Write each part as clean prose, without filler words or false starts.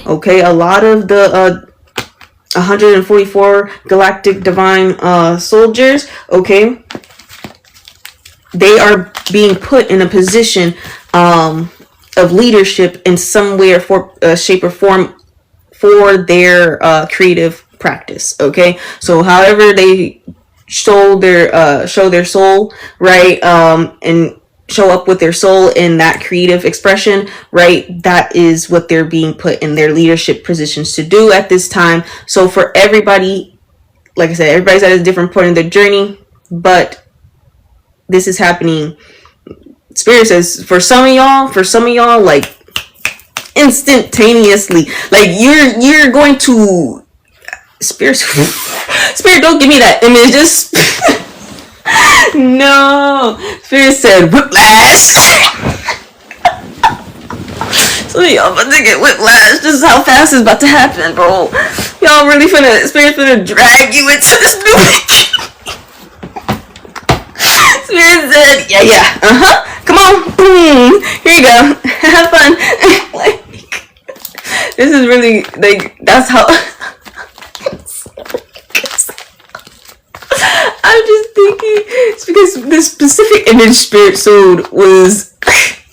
Okay, a lot of the 144 galactic divine soldiers, okay, they are being put in a position of leadership in some way or shape or form for their creative practice. Okay, so however they show their soul, right, and show up with their soul in that creative expression, right, that is what they're being put in their leadership positions to do at this time. So for everybody, like I said, everybody's at a different point in their journey, but this is happening. Spirit says for some of y'all, like instantaneously, like you're going to spirit don't give me that image, just no. Spirit said whiplash. So y'all about to get whiplash. This is how fast it's about to happen, bro. Y'all really Spirit's finna drag you into this new Spirit said, yeah, come on, boom, here you go, have fun. Like, this is really, like, that's how I'm just thinking, it's because this specific image Spirit sold was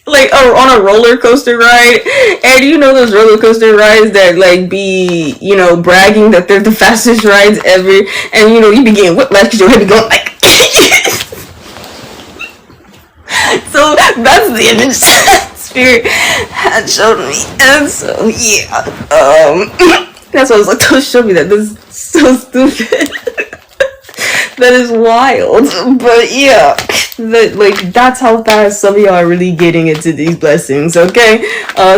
like on a roller coaster ride, and you know those roller coaster rides that like be, you know, bragging that they're the fastest rides ever, and you know you be getting whiplash because your head be going like so that's the image Spirit had showed me, and so yeah, that's why I was like, don't show me that, this is so stupid. That is wild, but yeah, that's how fast some of y'all are really getting into these blessings. Okay,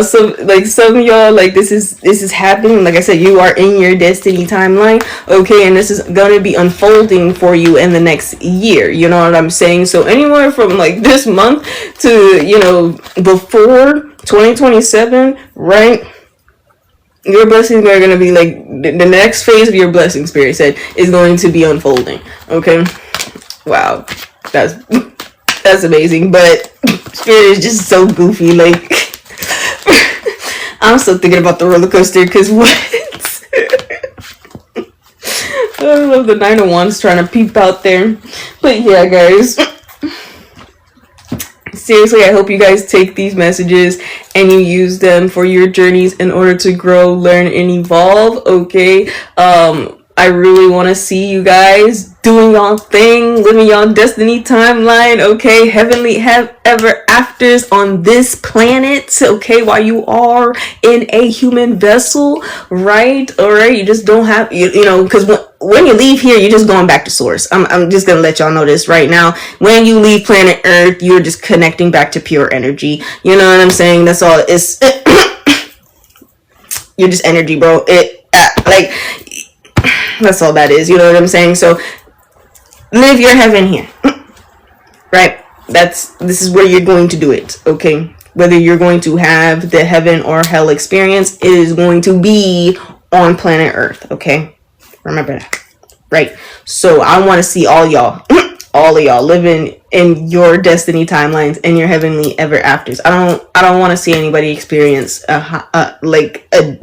so like some of y'all, like this is happening. Like I said, you are in your destiny timeline. Okay, and this is gonna be unfolding for you in the next year. You know what I'm saying? So anywhere from like this month to, you know, before 2027, right? Your blessings are going to be like the next phase of your blessing, Spirit said, is going to be unfolding. Okay, wow, that's amazing. But Spirit is just so goofy. Like I'm still thinking about the roller coaster because what? I love the Nine of Wands trying to peep out there. But yeah, guys. Seriously, I hope you guys take these messages and you use them for your journeys in order to grow, learn, and evolve. Okay, I really want to see you guys doing y'all thing, living y'all destiny timeline. Okay, heavenly ever afters on this planet. Okay, while you are in a human vessel, right? All right, you just don't have you know, because when you leave here, you're just going back to source. I'm just gonna let y'all know this right now. When you leave planet Earth, you're just connecting back to pure energy. You know what I'm saying? That's all. It's you're just energy, bro. Like that's all that is. You know what I'm saying? So live your heaven here, right? This is where you're going to do it. Okay, whether you're going to have the heaven or hell experience, it is going to be on planet Earth. Okay. Remember that, right? So I want to see all y'all, all of y'all living in your destiny timelines and your heavenly ever afters. I don't want to see anybody experience like a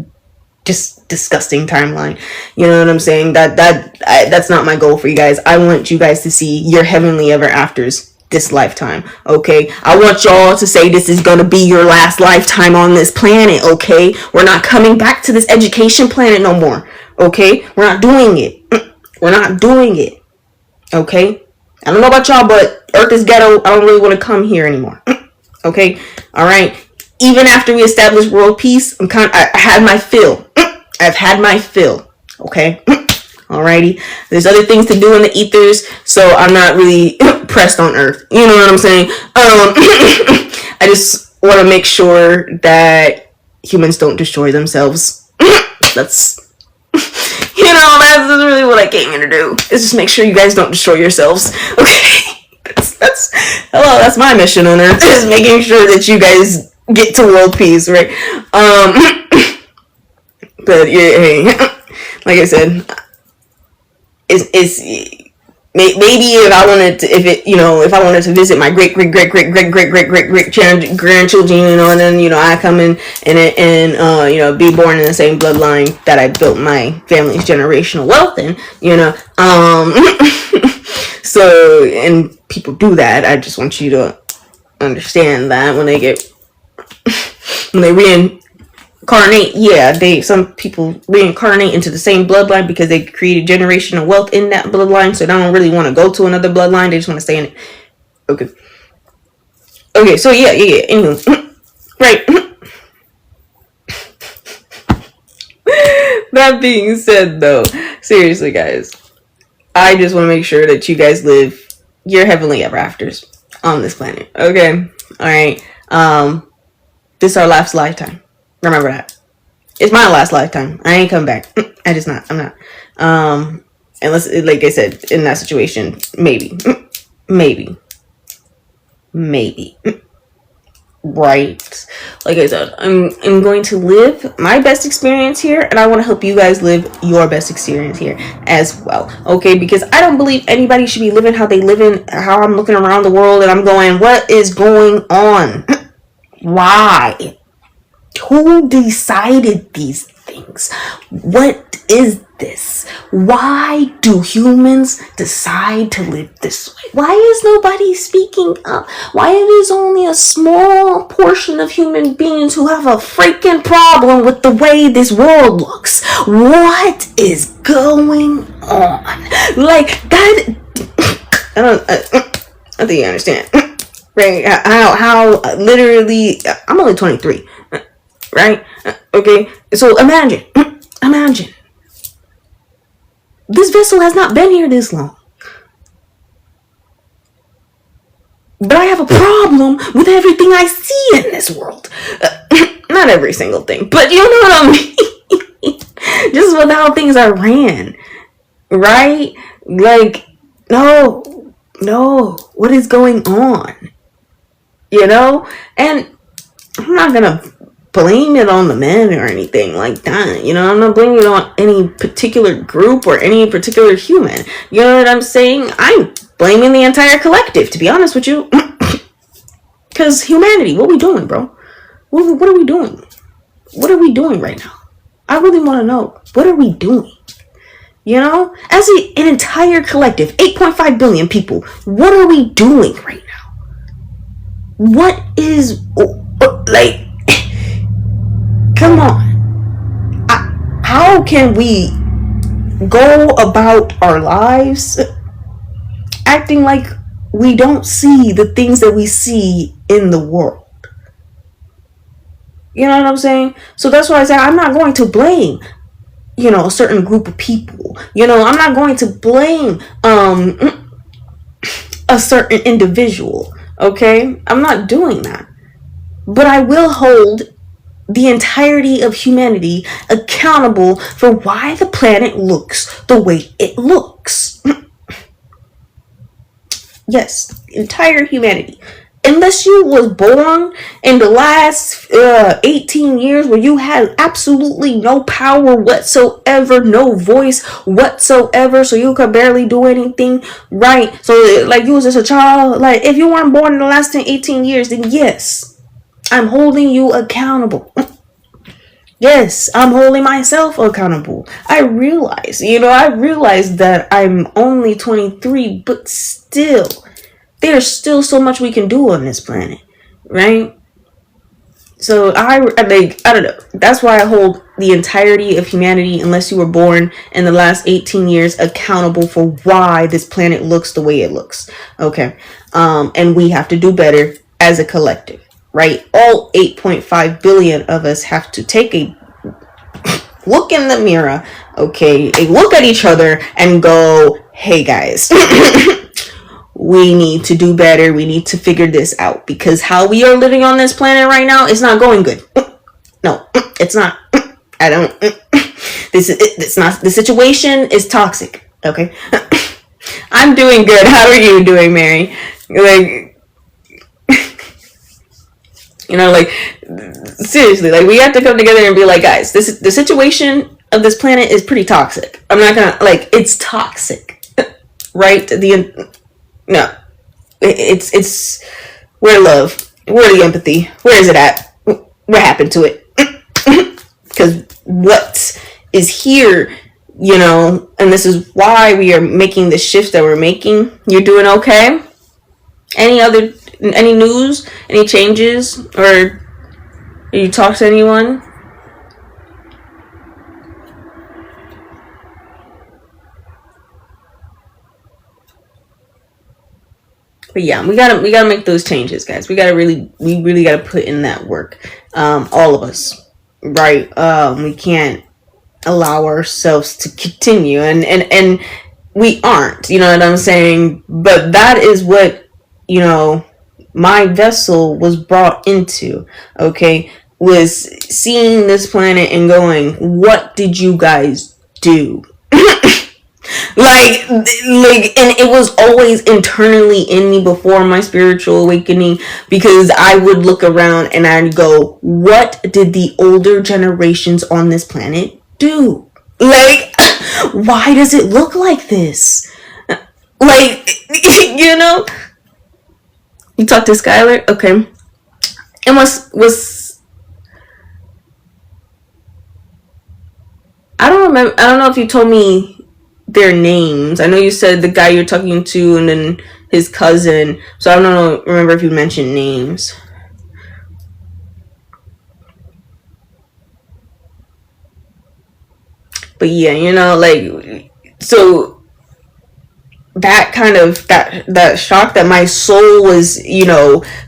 just disgusting timeline. You know what I'm saying? That's not my goal for you guys. I want you guys to see your heavenly ever afters this lifetime. Okay, I want y'all to say this is gonna be your last lifetime on this planet. Okay, we're not coming back to this education planet no more. Okay, we're not doing it. We're not doing it. Okay, I don't know about y'all, but Earth is ghetto. I don't really want to come here anymore. Okay, all right. Even after we establish world peace, I had my fill. I've had my fill. Okay, alrighty. There's other things to do in the ethers, so I'm not really pressed on Earth. You know what I'm saying? I just want to make sure that humans don't destroy themselves. That's. You know, that's really what I came here to do. Is just make sure you guys don't destroy yourselves. Okay, that's my mission on Earth. Is making sure that you guys get to world peace, right? But yeah, hey, like I said, it's maybe if I wanted to, if I wanted to visit my great grandchildren, and then I come in and be born in the same bloodline that I built my family's generational wealth in, so, and people do that. I just want you to understand that when they reincarnate, some people reincarnate into the same bloodline because they created generational wealth in that bloodline, so they don't really want to go to another bloodline. They just want to stay in it. Okay, so yeah. Anyway, right. That being said, though, seriously, guys, I just want to make sure that you guys live your heavenly ever afters on this planet. Okay, all right. This is our last lifetime. Remember that. It's my last lifetime. I ain't coming back. I'm not. Unless, like I said, in that situation, maybe. Right. Like I said, I'm going to live my best experience here, and I want to help you guys live your best experience here as well. Okay, because I don't believe anybody should be living how they live in, how I'm looking around the world and I'm going, what is going on? Why? Who decided these things? What is this? Why do humans decide to live this way? Why is nobody speaking up? Why it is only a small portion of human beings who have a freaking problem with the way this world looks? What is going on? Like that, I think you understand, right? How literally, I'm only 23. Right? Okay. So imagine. This vessel has not been here this long. But I have a problem with everything I see in this world. Not every single thing, but you know what I mean? Just with how things are ran. Right? Like, no. What is going on? And I'm not gonna blame it on the men or anything like that. I'm not blaming it on any particular group or any particular human. You know what I'm saying? I'm blaming the entire collective, to be honest with you. Because humanity, what are we doing, bro? What are we doing? What are we doing right now? I really want to know. What are we doing? As an entire collective, 8.5 billion people, what are we doing right now? What is, like, come on. How can we go about our lives acting like we don't see the things that we see in the world? You know what I'm saying? So that's why I say I'm not going to blame, a certain group of people. I'm not going to blame a certain individual. Okay? I'm not doing that. But I will hold the entirety of humanity accountable for why the planet looks the way it looks. Yes, entire humanity. Unless you was born in the last 18 years where you had absolutely no power whatsoever, no voice whatsoever, so you could barely do anything, right? So like you was just a child. Like if you weren't born in the last 18 years, then yes, I'm holding you accountable. Yes, I'm holding myself accountable. I realize that I'm only 23, but still, there's still so much we can do on this planet, right? So I don't know. That's why I hold the entirety of humanity, unless you were born in the last 18 years, accountable for why this planet looks the way it looks. Okay. And we have to do better as a collective. Right? All 8.5 billion of us have to take a look in the mirror, okay, a look at each other and go, hey guys, we need to do better. We need to figure this out, because how we are living on this planet right now is not going good. No, it's not. I don't. It's not. The situation is toxic. Okay. I'm doing good. How are you doing, Mary? Like, like, seriously, like, we have to come together and be like, guys, the situation of this planet is pretty toxic. I'm not gonna, like, it's toxic. right? No, it's where love, where the empathy, where is it at? What happened to it? Because what is here, and this is why we are making the shift that we're making. You're doing okay? Any news, any changes, or you talk to anyone? But yeah, we gotta make those changes, guys. We really gotta put in that work. All of us, right? We can't allow ourselves to continue, and we aren't. You know what I'm saying? But that is what my vessel was brought into. Okay, was seeing this planet and going, what did you guys do? and it was always internally in me before my spiritual awakening, because I would look around and I'd go, what did the older generations on this planet do? Why does it look like this? You talked to Skylar? Okay. And was I don't know if you told me their names. I know you said the guy you're talking to and then his cousin. So I don't remember if you mentioned names. But yeah, so that kind of that shock that my soul was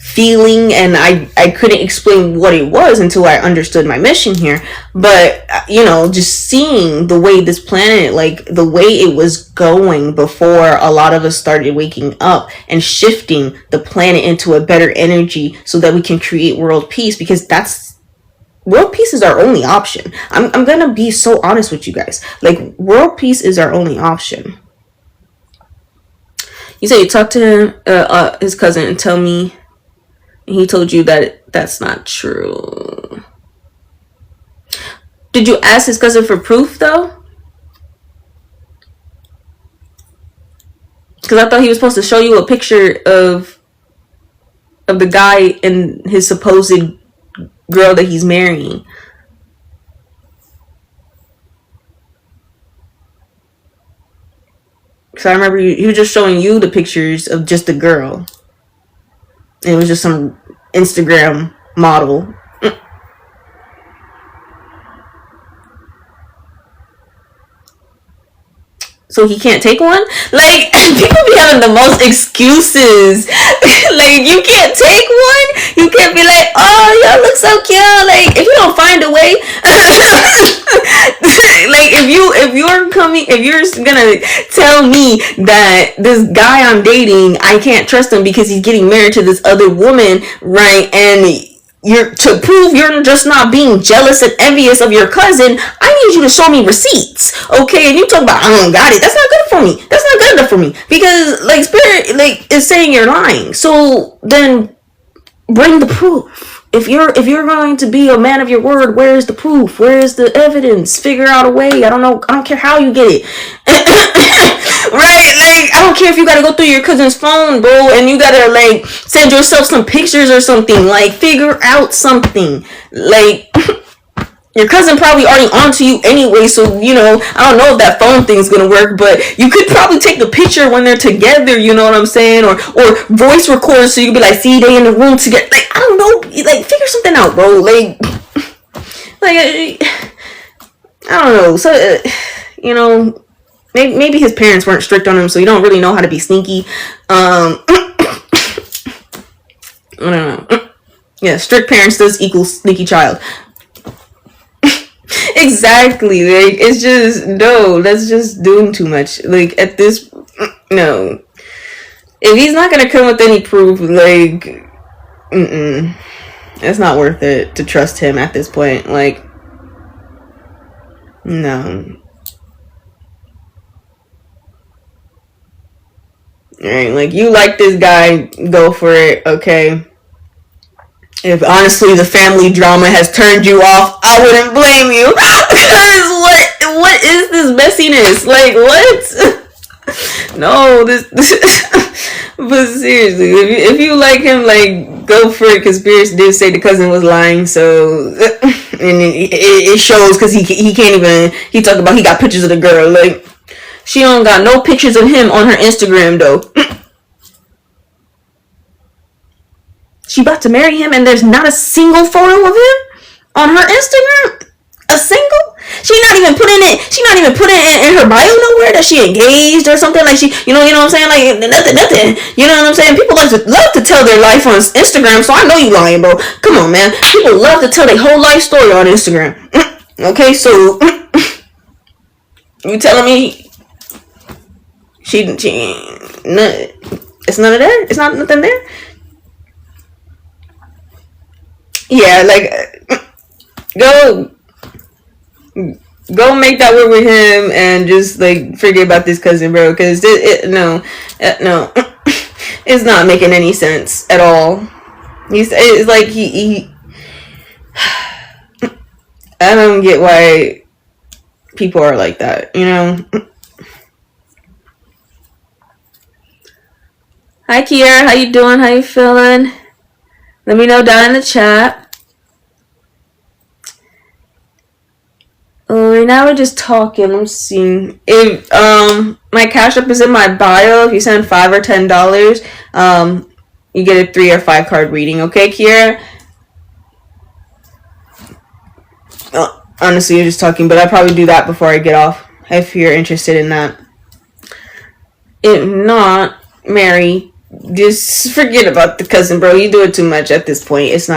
feeling, and I couldn't explain what it was until I understood my mission here. But just seeing the way this planet, the way it was going before a lot of us started waking up and shifting the planet into a better energy so that we can create world peace, because world peace is our only option. I'm gonna be so honest with you guys. World peace is our only option. You said you talked to his cousin and tell me, and he told you that that's not true. Did you ask his cousin for proof though? Because I thought he was supposed to show you a picture of the guy and his supposed girl that he's marrying. So I remember he was just showing you the pictures of just the girl. And it was just some Instagram model. So he can't take one? People be having the most excuses. You can't take one? You can't be like, oh, y'all look so cute. If you don't find a way. if you're gonna tell me that this guy I'm dating, I can't trust him because he's getting married to this other woman, right? And to prove you're just not being jealous and envious of your cousin, I need you to show me receipts, okay? And you talk about, I don't got it. That's not good for me. That's not good enough for me, because spirit is saying you're lying. So then bring the proof. If you're going to be a man of your word, where's the proof? Where's the evidence? Figure out a way. I don't care how you get it. Right? I don't care if you gotta go through your cousin's phone, bro, and you gotta send yourself some pictures or something. Figure out something. Your cousin probably already onto you anyway, so I don't know if that phone thing's gonna work, but you could probably take a picture when they're together, you know what I'm saying, or voice record, so you could be see, they in the room together. I don't know, figure something out, bro. I don't know. So maybe his parents weren't strict on him, so you don't really know how to be sneaky. I don't know. Yeah, strict parents does equal sneaky child. Exactly. It's just, no, that's just doing too much. At this, no. If he's not gonna come with any proof, it's not worth it to trust him at this point. No. Alright, you like this guy, go for it, okay? If honestly the family drama has turned you off, I wouldn't blame you. Because what is this messiness? What? No, this but seriously, if you like him, like, go for it, because Pierce did say the cousin was lying, so, and it shows, because he can't even, he talked about he got pictures of the girl, like, she don't got no pictures of him on her Instagram, though. She about to marry him, and there's not a single photo of him on her Instagram. A single? She's not even putting it in her bio nowhere that she engaged or something, like she, you know what I'm saying, like nothing. You know what I'm saying? People love to tell their life on Instagram, so I know you lying, bro. Come on, man. People love to tell their whole life story on Instagram. Okay, so you telling me it's none of there? It's not nothing there? Yeah, like, go make that work with him and just, like, forget about this cousin, bro, because no, it's not making any sense at all. It's like he I don't get why people are like that, you know. Hi, Kiera, how you doing? How you feeling? Let me know down in the chat. Oh, right now we're just talking. Let's see. If my Cash App is in my bio. If you send $5 or $10, you get a 3 or 5 card reading. Okay, Kiera? Honestly, you're just talking, but I'll probably do that before I get off, if you're interested in that. If not, Mary, just forget about the cousin, bro. You do it too much at this point. It's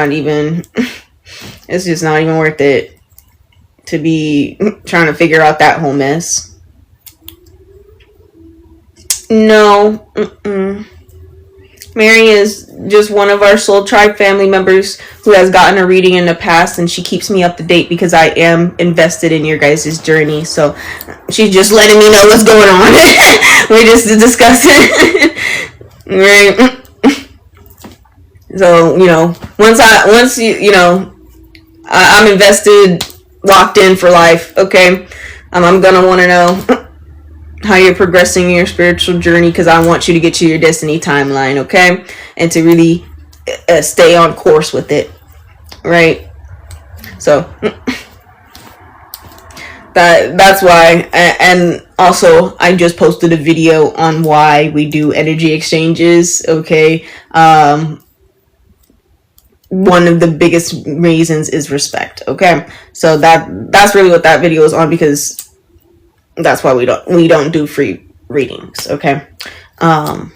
just not even worth it to be trying to figure out that whole mess. No. Mary is just one of our Soul Tribe family members who has gotten a reading in the past, and she keeps me up to date because I am invested in your guys' journey. So she's just letting me know what's going on. We're just discussing. Right. So, I'm invested, locked in for life. Okay. I'm gonna want to know how you're progressing in your spiritual journey, because I want you to get to your destiny timeline, okay? And to really stay on course with it, right? So that's why. And also, I just posted a video on why we do energy exchanges, okay? One of the biggest reasons is respect, okay? So that's really what that video is on, because that's why we don't do free readings, okay? Like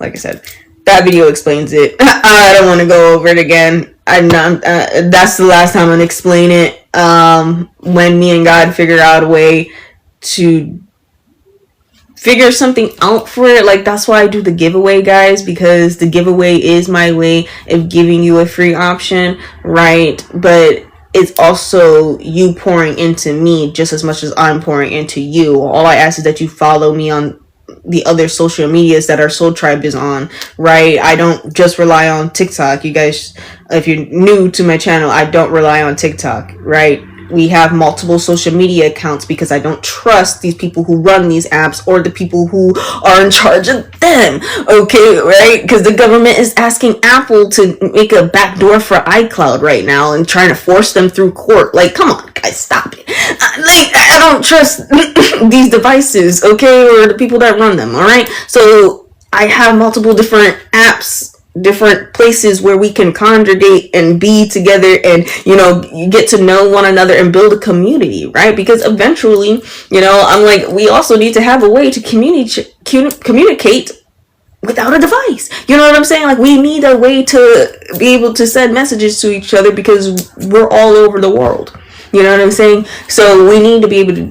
I said, that video explains it. I don't want to go over it again. That's the last time I'm gonna explain it. When me and God figure out a way to figure something out for it, like, that's why I do the giveaway, guys, because the giveaway is my way of giving you a free option, right? But it's also you pouring into me just as much as I'm pouring into you. All I ask is that you follow me on the other social medias that our Soul Tribe is on, right? I don't just rely on TikTok. You guys, if you're new to my channel, I don't rely on TikTok, right? We have multiple social media accounts because I don't trust these people who run these apps or the people who are in charge of them, okay, right? Because the government is asking Apple to make a backdoor for iCloud right now and trying to force them through court. Like, come on, guys, stop it. I don't trust these devices, okay, or the people that run them, all right? So I have multiple different apps, different places where we can congregate and be together and, get to know one another and build a community, right? Because eventually, I'm like, we also need to have a way to communicate without a device. You know what I'm saying? Like, we need a way to be able to send messages to each other because we're all over the world. You know what I'm saying? So we need to be able to,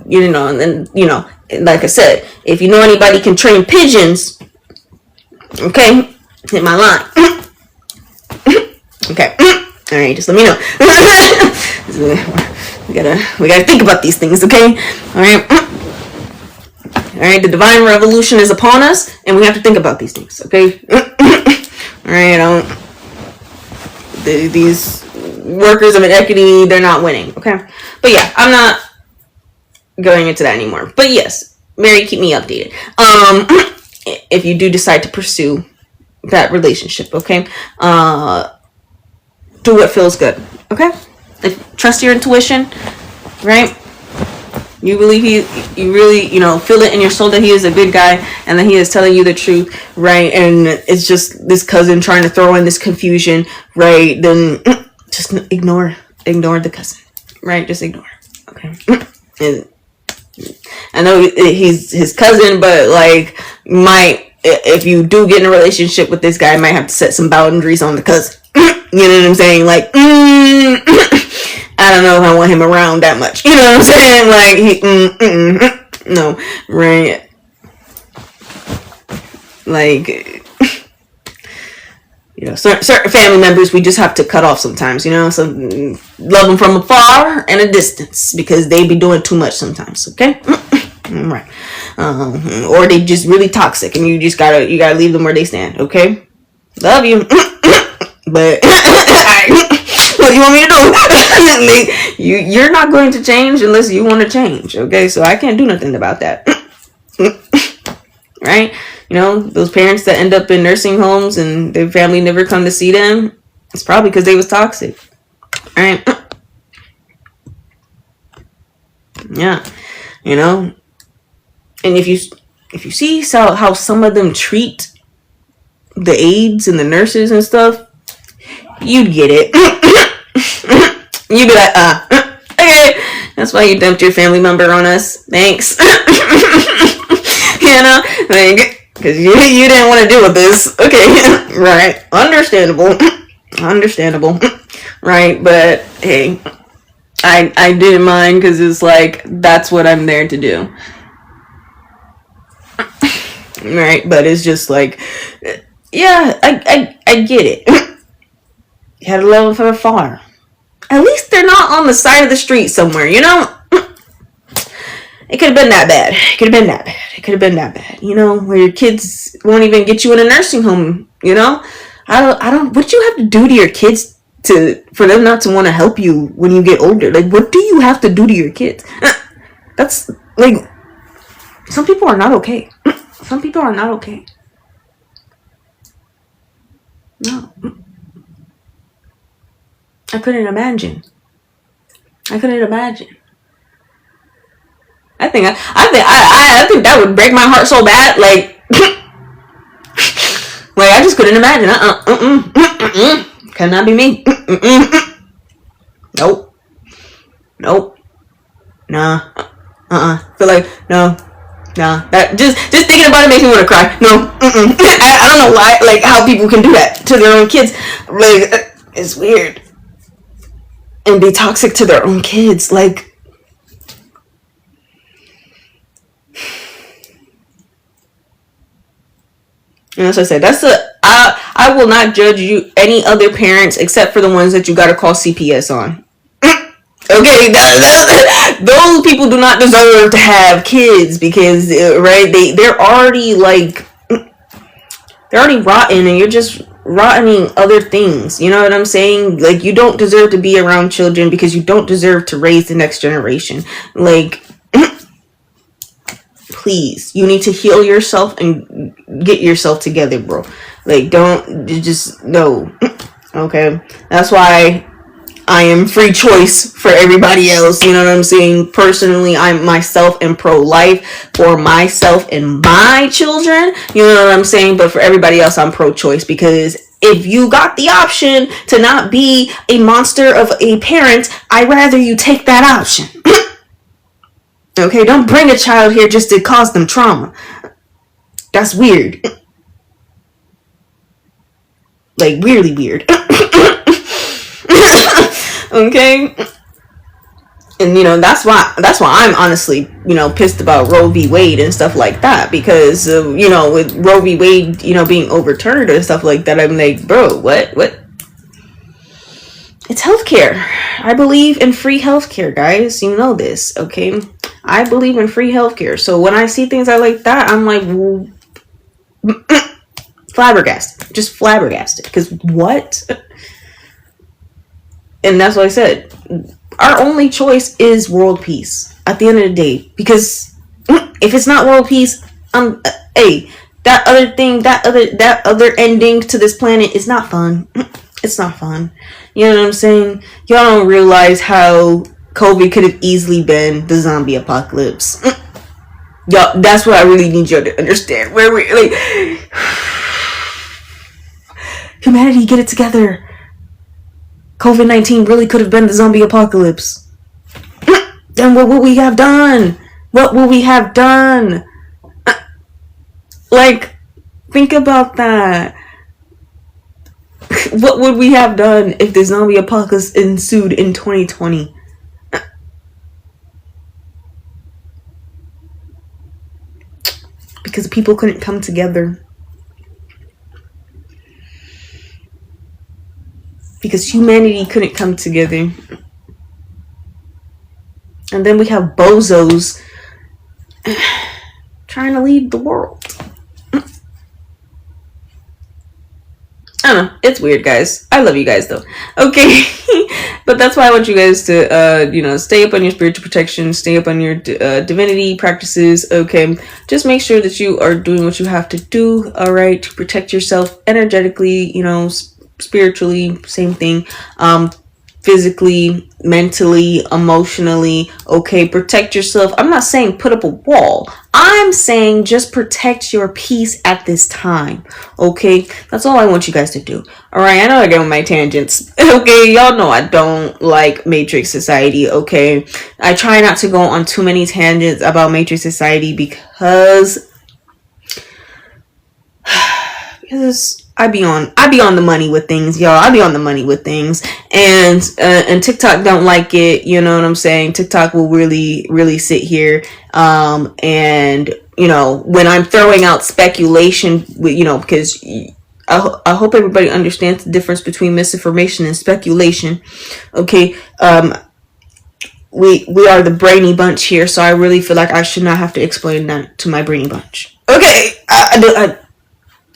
like I said, if you know anybody can train pigeons, okay, hit my line. Okay. All right, just let me know. we gotta think about these things, okay? All right. All right. The divine revolution is upon us, and we have to think about these things, okay? All right. These workers of inequity, they're not winning, okay? But yeah, I'm not going into that anymore. But yes, Mary, keep me updated. If you do decide to pursue that relationship, okay? Do what feels good, okay? Trust your intuition, right? You believe you really, feel it in your soul that he is a good guy and that he is telling you the truth, right? And it's just this cousin trying to throw in this confusion, right? Then just ignore the cousin, right? Just ignore, okay? And I know he's his cousin, but like, if you do get in a relationship with this guy, might have to set some boundaries on the cousin. You know what I'm saying? Like, I don't know if I want him around that much. You know what I'm saying? Like, no, right? Like, certain family members we just have to cut off sometimes. So love them from afar and a distance because they be doing too much sometimes. Okay, right? Or they just really toxic, and you gotta leave them where they stand. Okay, love you. But what do you want me to do? You're not going to change unless you want to change, okay? So I can't do nothing about that. Right? Those parents that end up in nursing homes and their family never come to see them, it's probably because they was toxic. Right? Yeah. And if you see how some of them treat the aides and the nurses and stuff, you'd get it. You'd be like, okay, that's why you dumped your family member on us. Thanks. Like, because you didn't want to deal with this. Okay, right. Understandable. Right, but hey, I didn't mind because it's like, that's what I'm there to do. Right, but it's just like, yeah, I get it. You had to love them from afar. At least they're not on the side of the street somewhere, It could have been that bad. Where your kids won't even get you in a nursing home, I don't, what do you have to do to your kids for them not to want to help you when you get older? Like, what do you have to do to your kids? That's, like, some people are not okay. Some people are not okay. No. I couldn't imagine. I think that would break my heart so bad. Like, like I just couldn't imagine. Cannot be me. Nope. Nah. Feel like no. Nah. That just thinking about it makes me want to cry. No. I don't know why. Like, how people can do that to their own kids. Like, it's weird. And be toxic to their own kids. Like, as I said, I will not judge you, any other parents, except for the ones that you gotta call CPS on. Okay, those people do not deserve to have kids because, right, they're already rotten, and you're just rottening other things. You know what I'm saying? Like, you don't deserve to be around children because you don't deserve to raise the next generation. Like, please, you need to heal yourself and get yourself together, bro. Like, no. Okay, that's why I am free choice for everybody else. You know what I'm saying? Personally, I myself am pro-life for myself and my children. You know what I'm saying? But for everybody else, I'm pro-choice, because if you got the option to not be a monster of a parent, I'd rather you take that option. Okay, don't bring a child here just to cause them trauma. That's weird. Like, weirdly weird. Okay, and that's why I'm honestly pissed about Roe v. Wade and stuff like that, because with Roe v. Wade being overturned and stuff like that, I'm like, bro, what? It's healthcare. I believe in free healthcare, guys. You know this, okay? I believe in free healthcare. So when I see things like that, I'm like, flabbergasted, just flabbergasted, because what? And that's what I said. Our only choice is world peace at the end of the day, because If it's not world peace, hey, that other ending to this planet is not fun. It's not fun. You know what I'm saying? Y'all don't realize how COVID could have easily been the zombie apocalypse. Y'all, that's what I really need y'all to understand. Where we like, humanity, get it together. COVID-19 really could have been the zombie apocalypse. Then what would we have done? What would we have done? Like, think about that. What would we have done if the zombie apocalypse ensued in 2020? Because people couldn't come together. Because humanity couldn't come together. And then we have bozos trying to lead the world. I don't know. It's weird, guys. I love you guys, though. Okay. But that's why I want you guys to, stay up on your spiritual protection, stay up on your divinity practices, okay? Just make sure that you are doing what you have to do, all right, to protect yourself energetically, spiritually, same thing, physically, mentally, emotionally, okay? Protect yourself. I'm not saying put up a wall. I'm saying just protect your peace at this time, okay? That's all I want you guys to do. All right, I know I get on my tangents. Okay, y'all know I don't like Matrix Society, okay? I try not to go on too many tangents about Matrix Society because I be on the money with things, y'all. I be on the money with things, and TikTok don't like it. You know what I'm saying? TikTok will really sit here, and when I'm throwing out speculation, because I hope everybody understands the difference between misinformation and speculation. Okay, we are the brainy bunch here, so I really feel like I should not have to explain that to my brainy bunch. Okay, I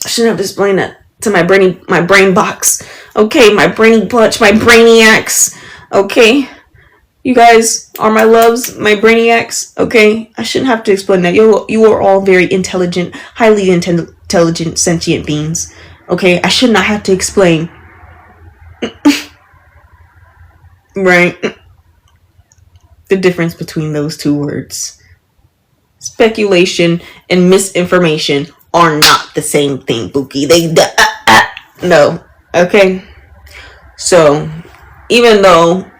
shouldn't have to explain that to my brain box. Okay, my brainy bunch, my brainiacs. Okay, you guys are my loves, my brainiacs. Okay, I shouldn't have to explain that. You are all very intelligent, highly intelligent, sentient beings. Okay, I should not have to explain. Right? The difference between those two words. Speculation and misinformation are not the same thing, Bookie. No. Okay? So, even though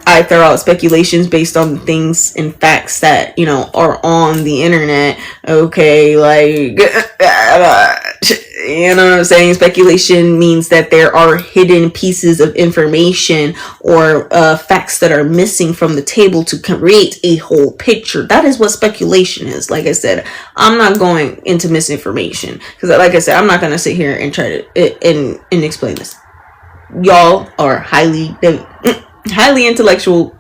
I throw out speculations based on things and facts that, are on the internet, okay, like, you know what I'm saying? Speculation means that there are hidden pieces of information or facts that are missing from the table to create a whole picture. That is what speculation is. Like I said, I'm not going into misinformation because, like I said, I'm not going to sit here and try to and explain this. Y'all are highly intellectual,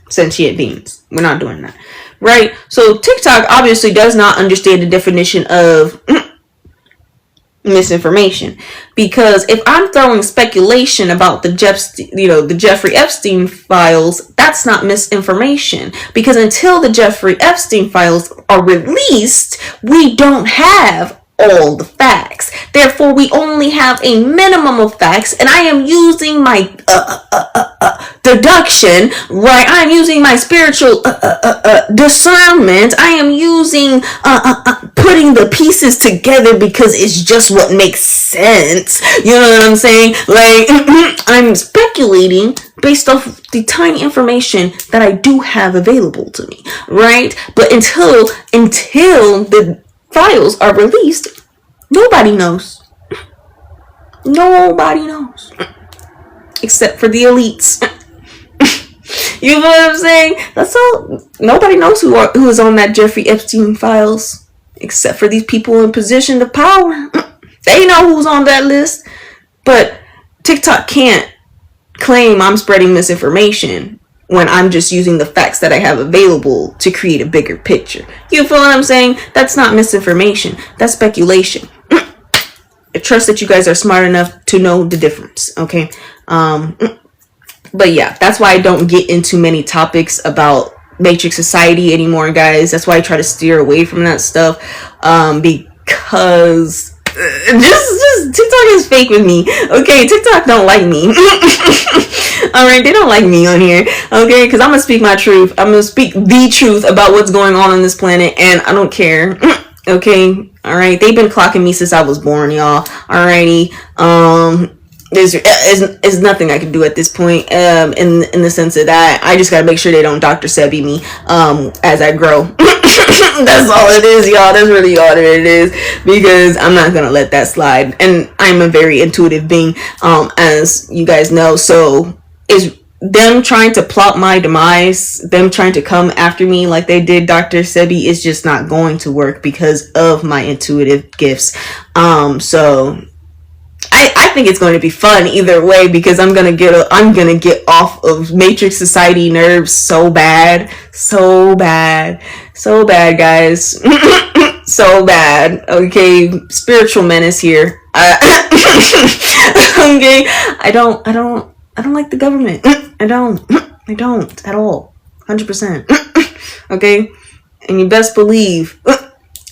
sentient beings. We're not doing that, right? So TikTok obviously does not understand the definition of misinformation, because if I'm throwing speculation about the Jeffrey Epstein files, that's not misinformation, because until the Jeffrey Epstein files are released, we don't have all the facts. Therefore, we only have a minimum of facts, and I am using my deduction, right? I'm using my spiritual discernment. I am using putting the pieces together because it's just what makes sense. You know what I'm saying? Like, I'm speculating based off the tiny information that I do have available to me, right? But until the files are released, nobody knows. Nobody knows. Except for the elites. You know what I'm saying? That's all. Nobody knows who is on that Jeffrey Epstein files. Except for these people in position of power. They know who's on that list. But TikTok can't claim I'm spreading misinformation when I'm just using the facts that I have available to create a bigger picture. You feel what I'm saying? That's not misinformation. That's speculation. I trust that you guys are smart enough to know the difference, okay? But yeah, that's why I don't get into many topics about Matrix society anymore, guys. That's why I try to steer away from that stuff, because just TikTok is fake with me. Okay, TikTok don't like me. All right, they don't like me on here. Okay, because I'm gonna speak my truth. I'm gonna speak the truth about what's going on this planet, and I don't care. Okay, all right. They've been clocking me since I was born, y'all. Alrighty. There's nothing I can do at this point. In the sense of that, I just gotta make sure they don't Dr. Sebi me. As I grow. That's all it is, y'all. That's really all it is, because I'm not gonna let that slide. And I'm a very intuitive being, as you guys know. So is them trying to plot my demise, them trying to come after me like they did Dr. Sebi, is just not going to work because of my intuitive gifts. So I think it's going to be fun either way, because I'm gonna get off of Matrix Society nerves so bad, guys. So bad. Okay, spiritual menace here. Okay, I don't like the government. I don't at all. 100%. Okay, and you best believe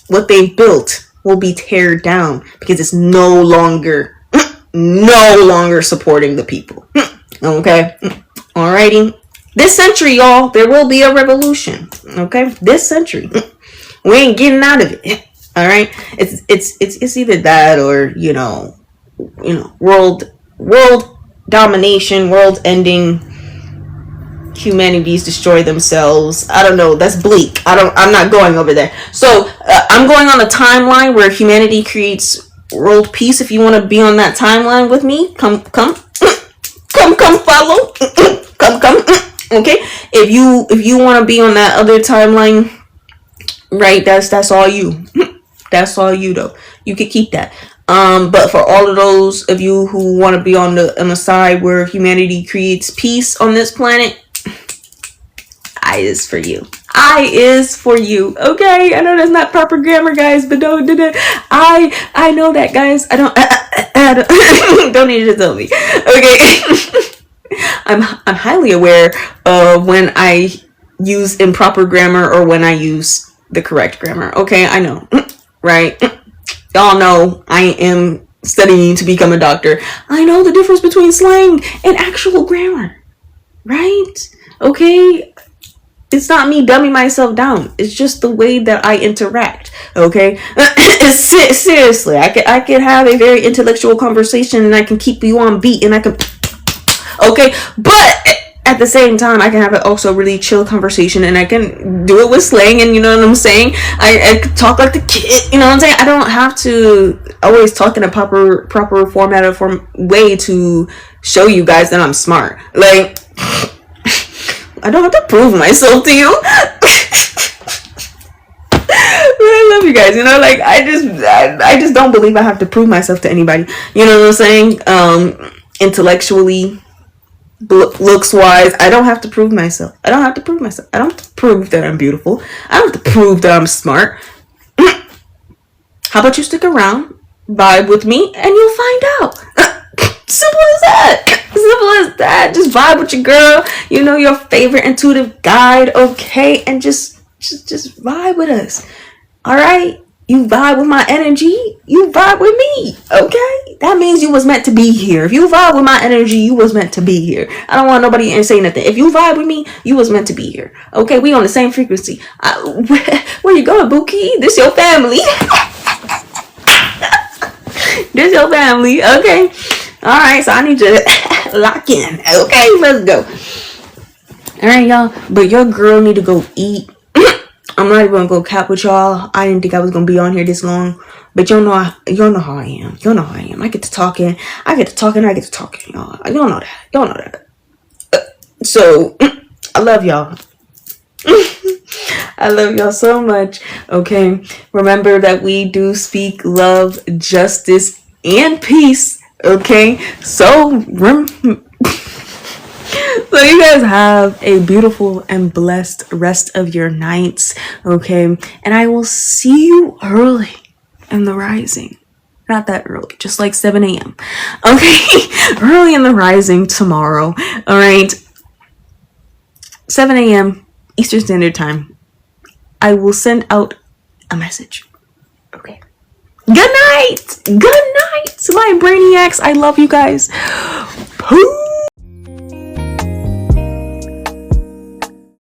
what they built will be teared down, because it's no longer supporting the people. Okay, alrighty. This century, y'all, there will be a revolution. Okay, this century, we ain't getting out of it. All right, it's either that or world domination, world ending, humanities destroy themselves. I don't know. That's bleak. I'm not going over there. So I'm going on a timeline where humanity creates world peace. If you want to be on that timeline with me, come follow. Come. Okay. If you want to be on that other timeline, right? That's all you. That's all you, though. You could keep that. But for all of those of you who want to be on the side where humanity creates peace on this planet, I is for you. I is for you. Okay, I know that's not proper grammar, guys, but don't do that. I know that, guys. I don't need you to tell me. Okay. I'm highly aware of when I use improper grammar or when I use the correct grammar. Okay, I know. Right? Y'all know I am studying to become a doctor. I know the difference between slang and actual grammar. Right? Okay? It's not me dumbing myself down. It's just the way that I interact. Okay? Seriously, I can have a very intellectual conversation and I can keep you on beat and I can... Okay? But at the same time, I can have an also really chill conversation and I can do it with slang, and you know what I'm saying? I can talk like the kid, you know what I'm saying? I don't have to always talk in a proper formatted way to show you guys that I'm smart. Like, I don't have to prove myself to you. I love you guys, like I just don't believe I have to prove myself to anybody. You know what I'm saying? Intellectually, looks wise, I don't have to prove myself. I don't have to prove that I'm beautiful. I don't have to prove that I'm smart. How about you stick around, vibe with me, and you'll find out. Simple as that. Just vibe with your girl, your favorite intuitive guide, okay? And just vibe with us. All right? You vibe with my energy, you vibe with me, okay? That means you was meant to be here. If you vibe with my energy, you was meant to be here. I don't want nobody to say nothing. If you vibe with me, you was meant to be here. Okay, we on the same frequency. Where you going, Bookie? This your family. This your family, okay? All right, so I need you to lock in. Okay, let's go. All right, y'all. But your girl need to go eat. I'm not even gonna go cap with y'all. I didn't think I was gonna be on here this long, but y'all know how I am. Y'all know how I am. I get to talking, y'all. Y'all know that. So I love y'all. I love y'all so much. Okay, remember that we do speak love, justice, and peace. Okay, so so you guys have a beautiful and blessed rest of your nights, okay? And I will see you early in the rising. Not that early, just like 7 a.m. Okay? Early in the rising tomorrow, all right? 7 a.m. Eastern Standard Time, I will send out a message. Okay. Good night. Good night, my brainiacs. I love you guys. Peace.